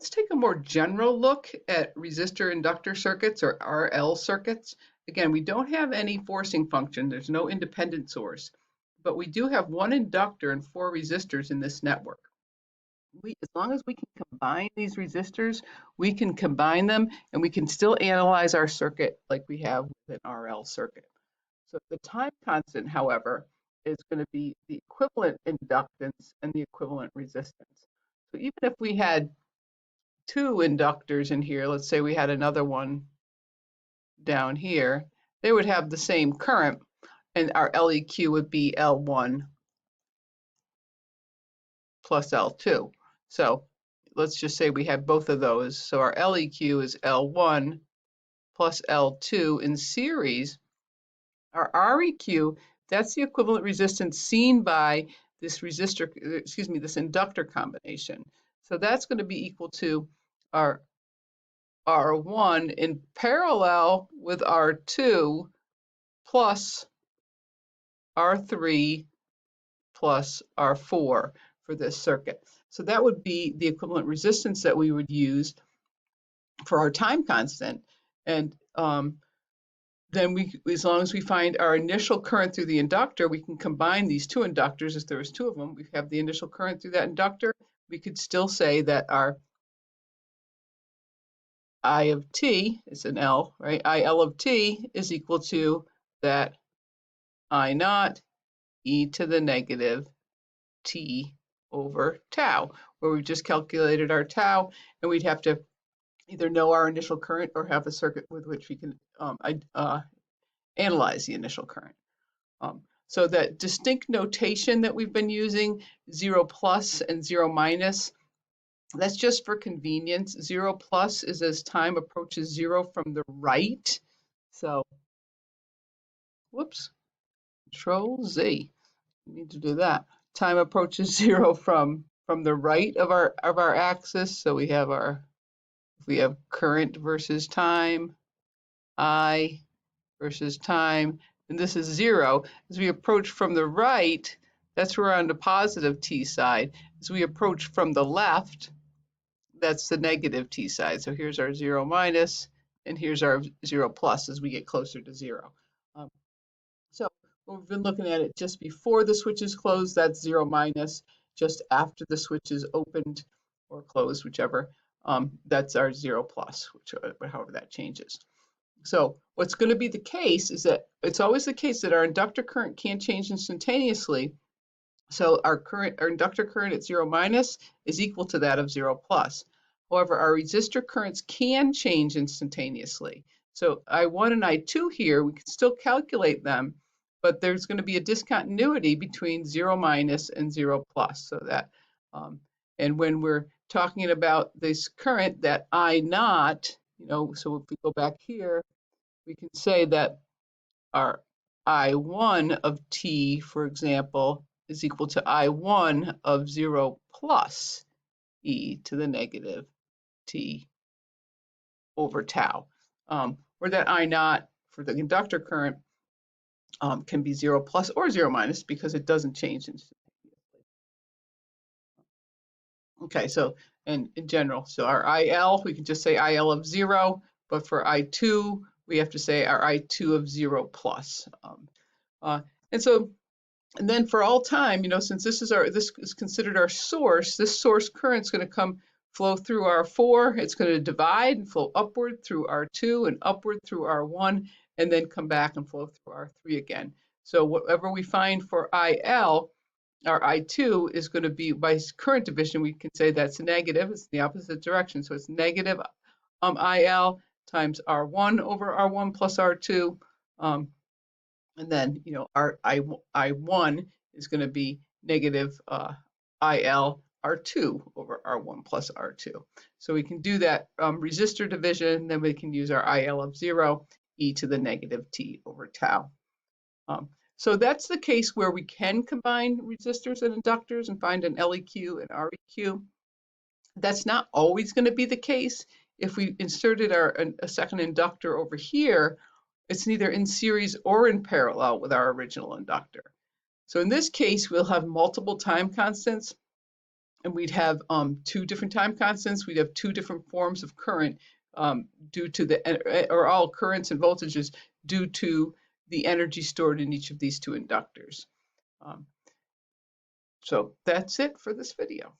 Let's take a more general look at resistor inductor circuits or RL circuits. Again, we don't have any forcing function. There's no independent source, but we do have one inductor and four resistors in this network. As long as we can combine these resistors, we can combine them and we can still analyze our circuit like we have with an RL circuit. So the time constant, however, is going to be the equivalent inductance and the equivalent resistance. So even if we had two inductors in here, let's say we had another one down here, they would have the same current, and our LEQ would be L1 plus L2. So let's just say we have both of those. So our LEQ is L1 plus L2 in series. Our REQ, that's the equivalent resistance seen by this resistor, excuse me, this inductor combination. So that's going to be equal to our R1 in parallel with R2 plus R3 plus R4 for this circuit. So that would be the equivalent resistance that we would use for our time constant. And then as long as we find our initial current through the inductor, we can combine these two inductors. If there was two of them, we have the initial current through that inductor. We could still say that our I of t is an L, right? IL of t is equal to that I naught e to the negative t over tau, where we just calculated our tau, and we'd have to either know our initial current or have a circuit with which we can analyze the initial current. So that distinct notation that we've been using, 0 plus and 0 minus, that's just for convenience. 0 plus is as time approaches 0 from the right. So, whoops, Control Z. We need to do that. Time approaches 0 from the right of our axis. So we have current versus time, I versus time, and this is 0. As we approach from the right, that's where we're on the positive t side. As we approach from the left, that's the negative t side. So here's our 0 minus, and here's our 0 plus as we get closer to 0. So we've been looking at it just before the switch is closed, that's 0 minus. Just after the switch is opened or closed, whichever, that's our 0 plus, however that changes. So what's going to be the case is that it's always the case that our inductor current can't change instantaneously. So our inductor current at 0 minus is equal to that of 0 plus. However, our resistor currents can change instantaneously. So I1 and I2 here, we can still calculate them, but there's going to be a discontinuity between 0 minus and 0 plus. So that, and when we're talking about this current, that I naught, so if we go back here, we can say that our I1 of t, for example, is equal to I1 of 0 plus e to the negative t over tau, where that I naught for the inductor current can be 0 plus or 0 minus because it doesn't change instantaneously. Okay, so in general, so our IL, we can just say IL of 0, but for I2, we have to say our I2 of 0 plus. And then for all time, since this is considered our source, this source current is going to flow through R4. It's going to divide and flow upward through R2 and upward through R1, and then come back and flow through R3 again. So whatever we find for IL, our I2 is going to be, by current division, we can say that's negative. It's the opposite direction. So it's negative IL times R1 over R1 plus R2. And then, our I1 is going to be negative IL R2 over R1 plus R2. So we can do that resistor division, then we can use our IL of 0, e to the negative t over tau. So that's the case where we can combine resistors and inductors and find an LEQ and REQ. That's not always going to be the case. If we inserted a second inductor over here, it's neither in series or in parallel with our original inductor. So in this case, we'll have multiple time constants. and we'd have two different time constants. We'd have two different forms of current due to or all currents and voltages due to the energy stored in each of these two inductors. Um, so that's it for this video.